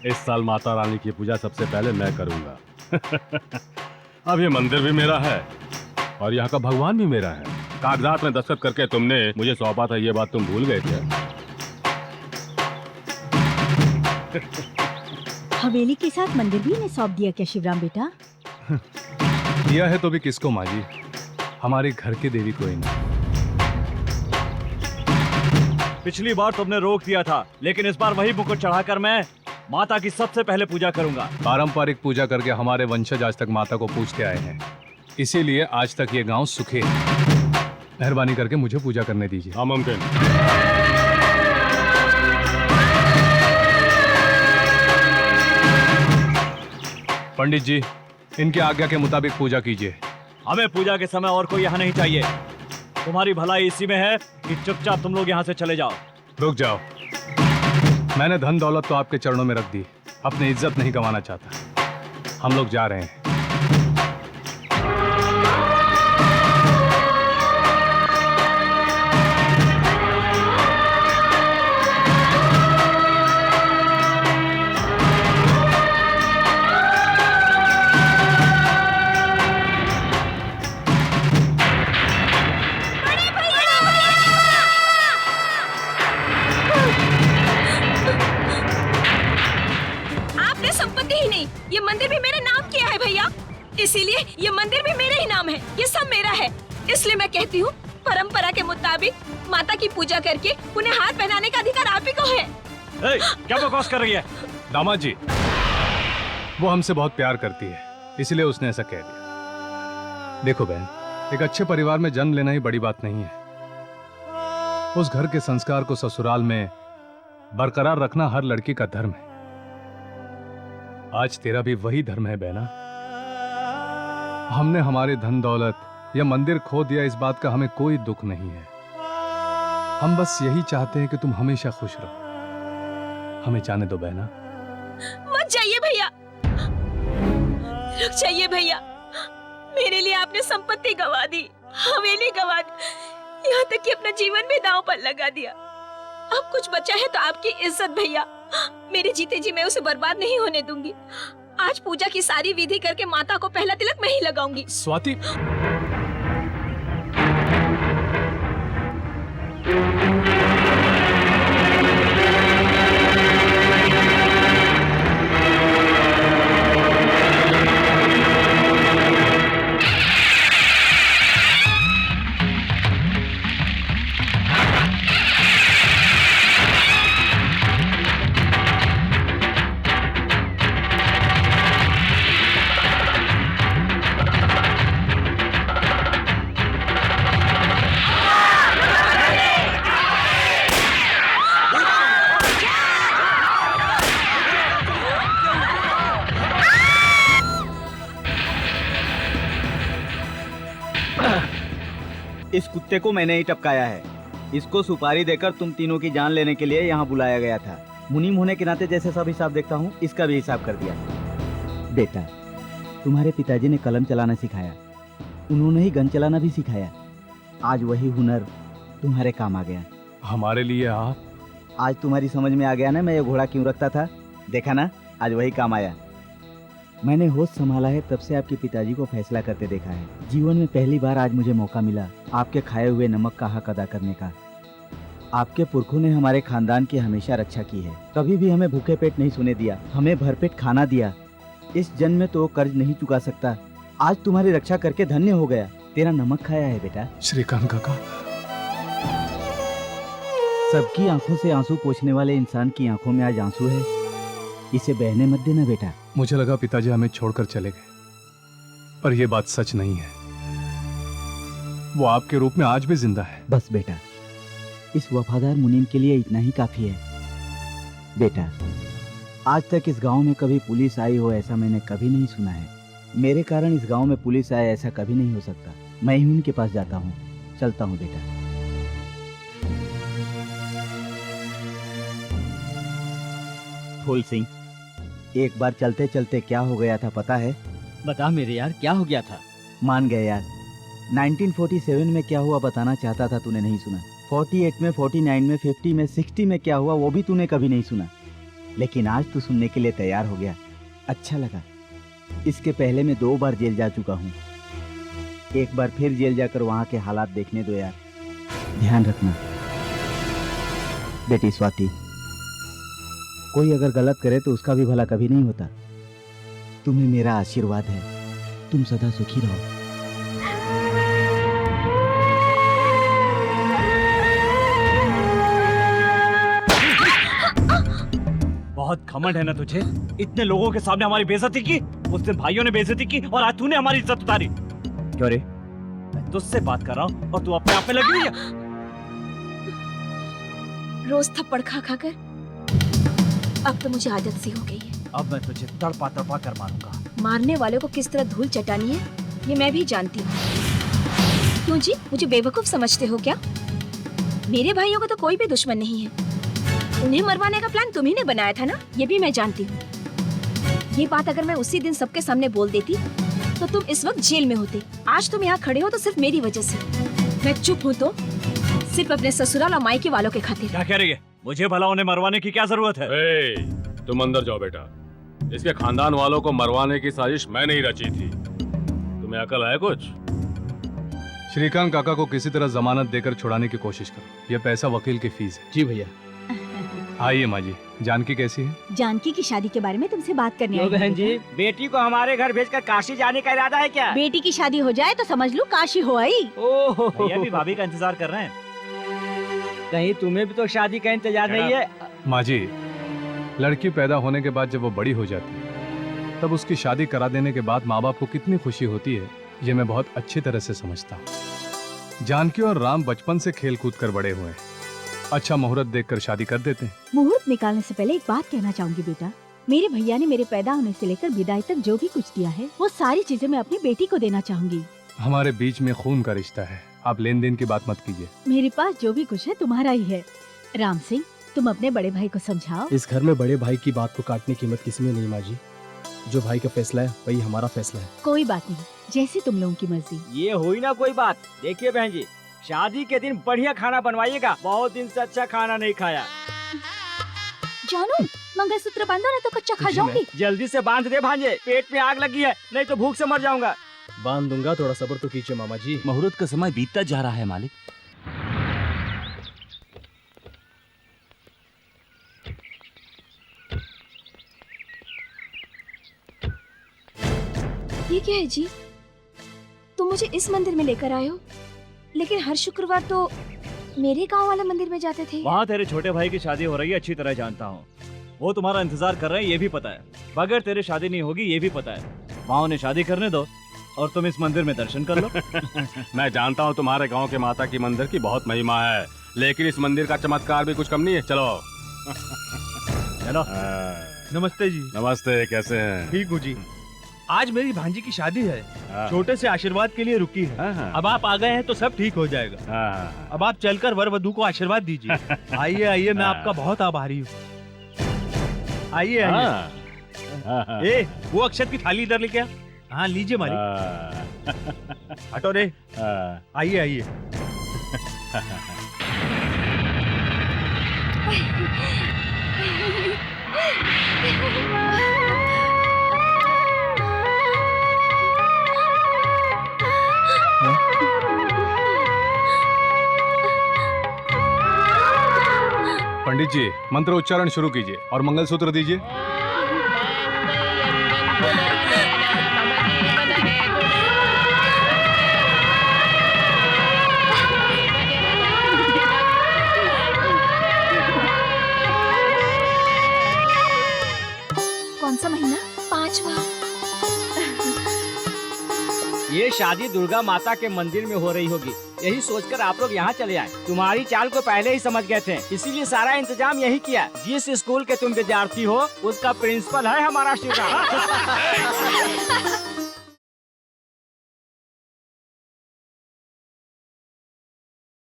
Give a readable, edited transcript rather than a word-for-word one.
इस साल माता रानी की पूजा सबसे पहले मैं करूंगा। अब ये मंदिर भी मेरा है और यहाँ का भगवान भी मेरा है। कागजात में दस्तखत करके तुमने मुझे सौंपा था, ये बात तुम भूल गए थे? हवेली के साथ मंदिर भी इन्हें सौंप दिया क्या शिवराम बेटा? दिया है तो भी किसको माँ जी? हमारे घर की देवी को ही ना। पिछली बार तुमने रोक दिया था, लेकिन इस बार वही मुकुट चढ़ाकर मैं माता की सबसे पहले पूजा करूंगा। पारंपरिक पूजा करके हमारे वंशज आज तक माता को पूजते आए हैं, इसीलिए आज तक ये गांव सुखी है। मेहरबानी करके मुझे पूजा करने दीजिए। नामुमकिन। पंडित जी, इनके आज्ञा के मुताबिक पूजा कीजिए। हमें पूजा के समय और कोई यहाँ नहीं चाहिए। तुम्हारी भलाई इसी में है कि चुपचाप तुम लोग यहाँ से चले जाओ। रुक जाओ, मैंने धन दौलत तो आपके चरणों में रख दी, अपनी इज्जत नहीं गंवाना चाहता। हम लोग जा रहे हैं। इसीलिए ये मंदिर भी मेरे ही नाम है, ये सब मेरा है। इसलिए मैं कहती हूँ, परंपरा के मुताबिक माता की पूजा करके उन्हें हार पहनाने का अधिकार आप ही को है। क्या बकवास कर रही है? दामाद जी, वो हमसे बहुत प्यार करती है, इसलिए उसने ऐसा कह दिया। देखो बहन, एक अच्छे परिवार में जन्म लेना ही बड़ी बात नहीं है। उस घर के संस्कार को ससुराल में बरकरार रखना हर लड़की का धर्म है। आज तेरा भी वही धर्म है बहना। हमने हमारे धन दौलत या मंदिर खो दिया, इस बात का हमें कोई दुख नहीं है। हम बस यही चाहते हैं कि तुम हमेशा खुश रहो। हमें जाने दो बहना। मत जाइए भैया, रुक जाइए भैया। मेरे लिए आपने संपत्ति गंवा दी, हवेली गंवा दी, यहाँ तक कि अपना जीवन भी दांव पर लगा दिया। अब कुछ बचा है तो आपकी इज्जत भैया। मेरे जीते जी मैं उसे बर्बाद नहीं होने दूंगी। आज पूजा की सारी विधि करके माता को पहला तिलक मैं ही लगाऊंगी। स्वाति, इस कुत्ते को मैंने ही टपकाया है। इसको सुपारी देकर तुम तीनों की जान लेने के लिए यहाँ बुलाया गया था। मुनीम होने के नाते जैसे सब हिसाब देखता हूँ, इसका भी हिसाब कर दिया। बेटा, तुम्हारे पिताजी ने कलम चलाना सिखाया, उन्होंने ही गन चलाना भी सिखाया। आज वही हुनर तुम्हारे काम आ गया। हमारे लिए आप? आज तुम्हारी समझ में आ गया ना मैं ये घोड़ा क्यों रखता था। देखा ना, आज वही काम आया। मैंने होश संभाला है तब से आपके पिताजी को फैसला करते देखा है। जीवन में पहली बार आज मुझे मौका मिला आपके खाए हुए नमक का हक अदा करने का। आपके पुरखों ने हमारे खानदान की हमेशा रक्षा की है, कभी भी हमें भूखे पेट नहीं सोने दिया, हमें भरपेट खाना दिया। इस जन्म में तो कर्ज नहीं चुका सकता। आज तुम्हारी रक्षा करके धन्य हो गया। तेरा नमक खाया है बेटा। श्रीकांत काका, सबकी आंखों से आंसू पोंछने वाले इंसान की आंखों में आज आंसू है, इसे बहने मत देना बेटा। मुझे लगा पिताजी हमें छोड़कर चले गए, पर यह बात सच नहीं है। वो आपके रूप में आज भी जिंदा है। बस बेटा, इस वफादार मुनीम के लिए इतना ही काफी है। बेटा, आज तक इस गांव में कभी पुलिस आई हो ऐसा मैंने कभी नहीं सुना है। मेरे कारण इस गांव में पुलिस आए ऐसा कभी नहीं हो सकता। मैं ही उनके पास जाता हूँ। चलता हूँ बेटा। फूल सिंह, एक बार चलते चलते क्या हो गया था पता है? बता मेरे यार, क्या हो गया था? मान गए यार। 1947 में क्या हुआ बताना चाहता था, तूने नहीं सुना। 48 में, 49 में, 50 में, 60 में क्या हुआ वो भी तूने कभी नहीं सुना। लेकिन आज तू सुनने के लिए तैयार हो गया, अच्छा लगा। इसके पहले मैं 2 बार जेल जा चुका हूँ, एक बार फिर जेल जाकर वहाँ के हालात देखने दो यार। ध्यान रखना बेटी स्वाति, कोई अगर गलत करे तो उसका भी भला कभी नहीं होता। तुम्हें मेरा आशीर्वाद है, तुम सदा सुखी रहो। बहुत घमंड है ना तुझे, इतने लोगों के सामने हमारी बेइज्जती की। उस दिन भाइयों ने बेइज्जती की और आज तूने हमारी इज्जत उतारी। क्यों रे? मैं तुझसे बात कर रहा हूँ और तू अपने आप में लगी हुई है। रोज थप्पड़ खा खा कर अब तो मुझे आदत सी हो गई है। अब मैं तुझे तड़पा तड़पा कर मारूंगा। मारने वालों को किस तरह धूल चटानी है ये मैं भी जानती हूँ। क्यों जी, मुझे बेवकूफ समझते हो क्या? मेरे भाइयों का तो कोई भी दुश्मन नहीं है। उन्हें मरवाने का प्लान तुम्ही ने बनाया था ना, ये भी मैं जानती हूँ। ये बात अगर मैं उसी दिन सबके सामने बोल देती तो तुम इस वक्त जेल में होते। आज तुम यहाँ खड़े हो तो सिर्फ मेरी वजह से। मैं चुप हूँ तो सिर्फ अपने ससुराल और मायके वालों के खातिर। क्या कह रही है? मुझे भला उन्हें मरवाने की क्या जरूरत है? ए, तुम अंदर जाओ बेटा। इसके खानदान वालों को मरवाने की साजिश मैंने ही रची थी। तुम्हें अकल है कुछ? श्रीकांत काका को किसी तरह जमानत देकर छुड़ाने की कोशिश करो। यह पैसा वकील की फीस है। जी भैया। आइए माँ जी, जानकी कैसी है? जानकी की शादी के बारे में तुमसे बात करने आई क्यों हूँ बहन जी, बेटा। बेटी को हमारे घर भेजकर काशी जाने का इरादा है क्या? बेटी की शादी हो जाए तो समझ लो काशी हो आई। ओहो, भैया भी भाभी का इंतजार कर रहे हैं। कहीं तुम्हें भी तो शादी का इंतजार नहीं है? माँ जी, लड़की पैदा होने के बाद जब वो बड़ी हो जाती है तब उसकी शादी करा देने के बाद माँ बाप को कितनी खुशी होती है, ये मैं बहुत अच्छी तरह से समझता हूँ। जानकी और राम बचपन से खेल कूद कर बड़े हुए हैं। अच्छा मुहूर्त देखकर शादी कर देते हैं। मुहूर्त निकालने से पहले एक बात कहना चाहूंगी बेटा। मेरे भैया ने मेरे पैदा होने से लेकर विदाई तक जो भी कुछ दिया है वो सारी चीजें मैं अपनी बेटी को देना चाहूंगी। हमारे बीच में खून का रिश्ता है, आप लेन देन की बात मत कीजिए। मेरे पास जो भी कुछ है तुम्हारा ही है। राम सिंह, तुम अपने बड़े भाई को समझाओ। इस घर में बड़े भाई की बात को काटने की हिम्मत किसी में नहीं माँ जी। जो भाई का फैसला है वही हमारा फैसला है। कोई बात नहीं, जैसे तुम लोगों की मर्जी। ये हुई ना कोई बात। देखिए बहन जी, शादी के दिन बढ़िया खाना बनवाइएगा। बहुत दिन से अच्छा खाना नहीं खाया। जानू, मंगलसूत्र बांधो ना तो कच्चा खा जाऊंगी। जल्दी से बांध दे भांजे, पेट में आग लगी है, नहीं तो भूख से मर जाऊंगा। बांध दूंगा, थोड़ा सब्र तो कीजिए मामा जी। मुहूर्त का समय बीतता जा रहा है मालिक। ये क्या है जी? तुम मुझे इस मंदिर में लेकर आए हो, लेकिन हर शुक्रवार तो मेरे गांव वाले मंदिर में जाते थे। वहाँ तेरे छोटे भाई की शादी हो रही है, अच्छी तरह जानता हूँ। वो तुम्हारा इंतजार कर रहे हैं, ये भी पता है। बगैर तेरे शादी नहीं होगी, ये भी पता है। वहाँ उन्हें शादी करने दो और तुम इस मंदिर में दर्शन कर लो। मैं जानता हूँ तुम्हारे गांव के माता की मंदिर की बहुत महिमा है, लेकिन इस मंदिर का चमत्कार भी कुछ कम नहीं है। चलो चलो। नमस्ते जी। नमस्ते, कैसे हैं? ठीक हूँ जी। आज मेरी भांजी की शादी है, हाँ। छोटे से आशीर्वाद के लिए रुकी है। हाँ, हाँ। अब आप आ गए हैं तो सब ठीक हो जाएगा। हाँ, अब आप चलकर वर वधू को आशीर्वाद दीजिए। आइए आइए, मैं आपका बहुत आभारी हूँ। आइए आइए। हाँ, हाँ। ए, वो अक्षत की थाली इधर लेके आ। हाँ लीजिए मालिक। हाँ, हटो रे। हाँ। आइए आइए। पंडित जी, मंत्र उच्चारण शुरू कीजिए और मंगलसूत्र दीजिए। कौन सा महीना? 5वां। ये शादी दुर्गा माता के मंदिर में हो रही होगी, यही सोचकर आप लोग यहाँ चले आए। तुम्हारी चाल को पहले ही समझ गए थे, इसीलिए सारा इंतजाम यही किया। जिस स्कूल के तुम विद्यार्थी हो उसका प्रिंसिपल है हमारा शिवराम।